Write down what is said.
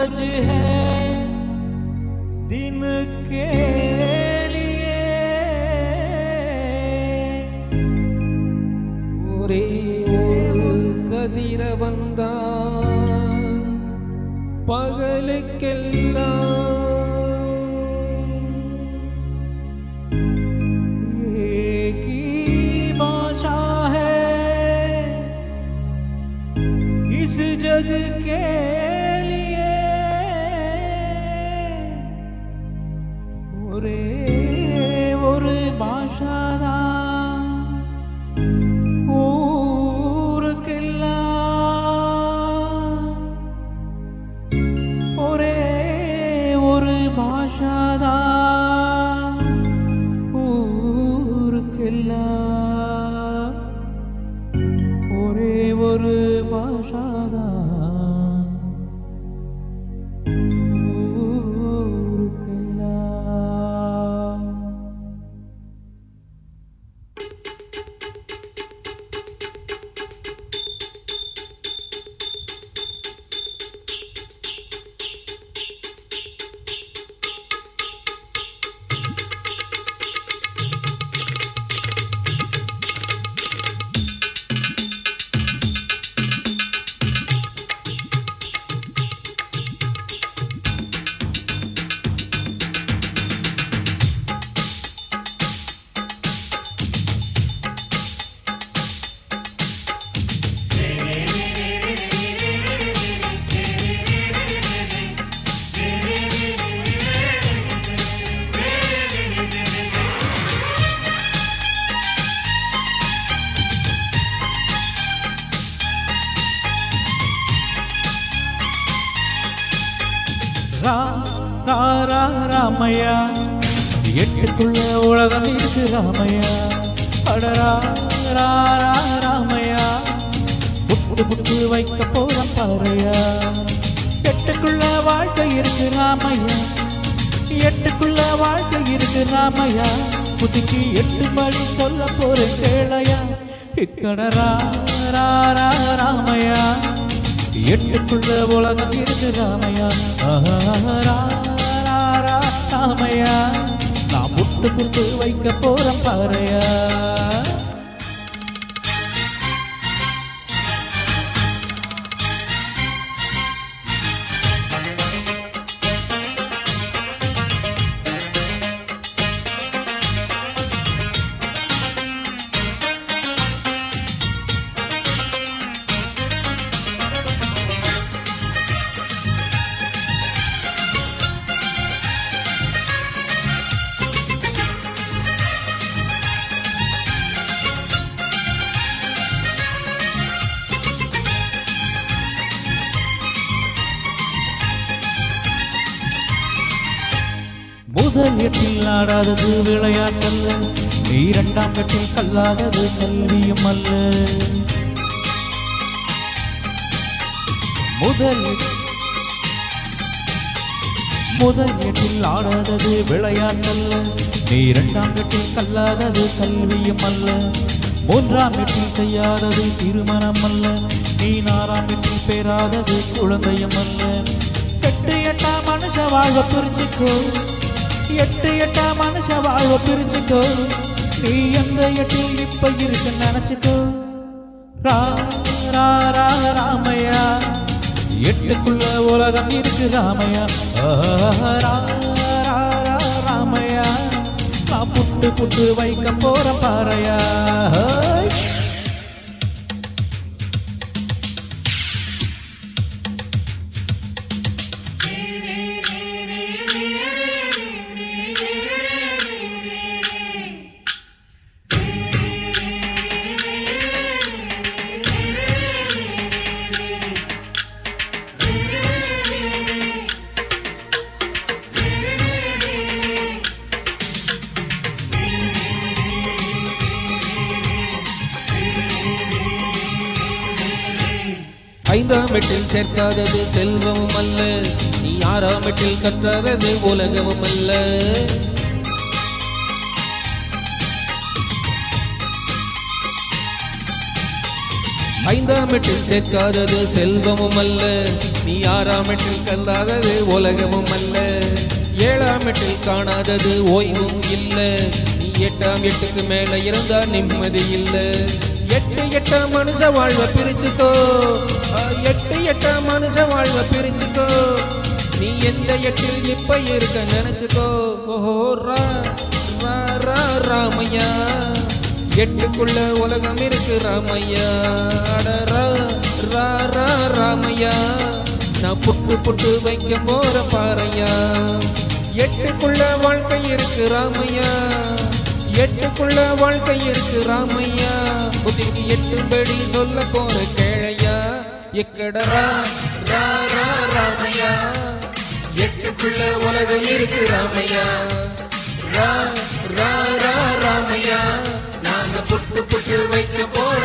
सूरज है दिन के लिए ஒரே ஒரு கதிரவன்தான் பகலுக்கெல்லாம் एक ही भाषा है इस जग के लिए ஒரே ஒரு பாஷாதான் ஊருக்கெல்லாம் ஒரே ஒரு பாஷாதான் ஊருக்கெல்லாம் ஒரே ஒரு பாஷாதான் ராமையா எட்டுக்குள்ள உலகம் இருக்கு ராமையா அடரா ராமையா புட்டு புட்டு வைக்க போறோம் பாறையா எட்டுக்குள்ள வாழ்க்கை இருக்கு ராமையா எட்டுக்குள்ள வாழ்க்கை இருக்கு ராமையா புதுக்கி 8 படி சொல்ல போற கேளையா இக்கடரா ராமையா எட்டுக்குள்ள உலகம் இருக்கு ராமையா ராமையா நான் புட்டு புட்டு வைக்க போறேன் பாறையா முதல் எட்டில் ஆடாதது விளையாட்டல்ல நீ 2ஆம் எட்டில் கல்லாதது கல்வியும் அல்ல முதல் எட்டில் ஆடாதது விளையாட்டல்ல நீ 2ஆம் எட்டில் கல்லாதது கல்வியும் அல்ல 3ஆம் எட்டில் செய்யாதது திருமணம் அல்ல நீ 4ஆம் எட்டில் பெறாதது குழந்தையும் அல்ல 8 மனுஷ வாழ்வ பிரிச்சுக்கோ 8 மனுஷ வாழ்வ பிரிச்சுக்கோ நீ எந்த 8 இப்ப இருக்கு நினைச்சுக்கோ ராமையா எட்டுக்குள்ள உலகம் இருக்கு ராமையா ராமையா நான் புட்டு புட்டு வைக்க போற பாறையா ஐந்தாம் எட்டில் சேர்க்காதது செல்வமும் அல்ல நீ 6ஆம் எட்டில் கற்றாதது உலகமும் அல்ல ஐந்தாம் எட்டில் சேர்க்காதது செல்வமும் அல்ல, நீ ஆறாம் எட்டில் கல்லாதது உலகமும் அல்ல. ஏழாம் எட்டில் காணாதது ஓய்வும் இல்ல, நீ எட்டாம் எட்டுக்கு மேல இருந்தா நிம்மதி இல்ல. எட்டு எட்டாம் மனுஷ வாழ்வ பிரிச்சுக்கோ, எட்டு மனுஷ வாழ்வ பிரிச்சுக்கோ. நீ எந்த எட்டில் இப்ப இருக்க நினைச்சுக்கோ. ஓஹோ ரா ரா ரா ராமையா, எட்டுக்குள்ள உலகம் இருக்கு ராமையா. அடரா ரா ரா ராமையா, நான் புட்டு புட்டு வைக்க போற பாறையா. எட்டுக்குள்ள வாழ்க்கை இருக்கு ராமையா, எட்டுக்குள்ள வாழ்க்கை இருக்கு ராமையா. புதிக்கு எட்டும்படி சொல்ல போற கேளையா. எக்கடரா ரா ரா ராமையா, எட்டுக்குள்ள உலகம் இருக்கு ராமையா. ரா ரா ரா ராமையா, நாங்க புட்டு புட்டு வைக்க போற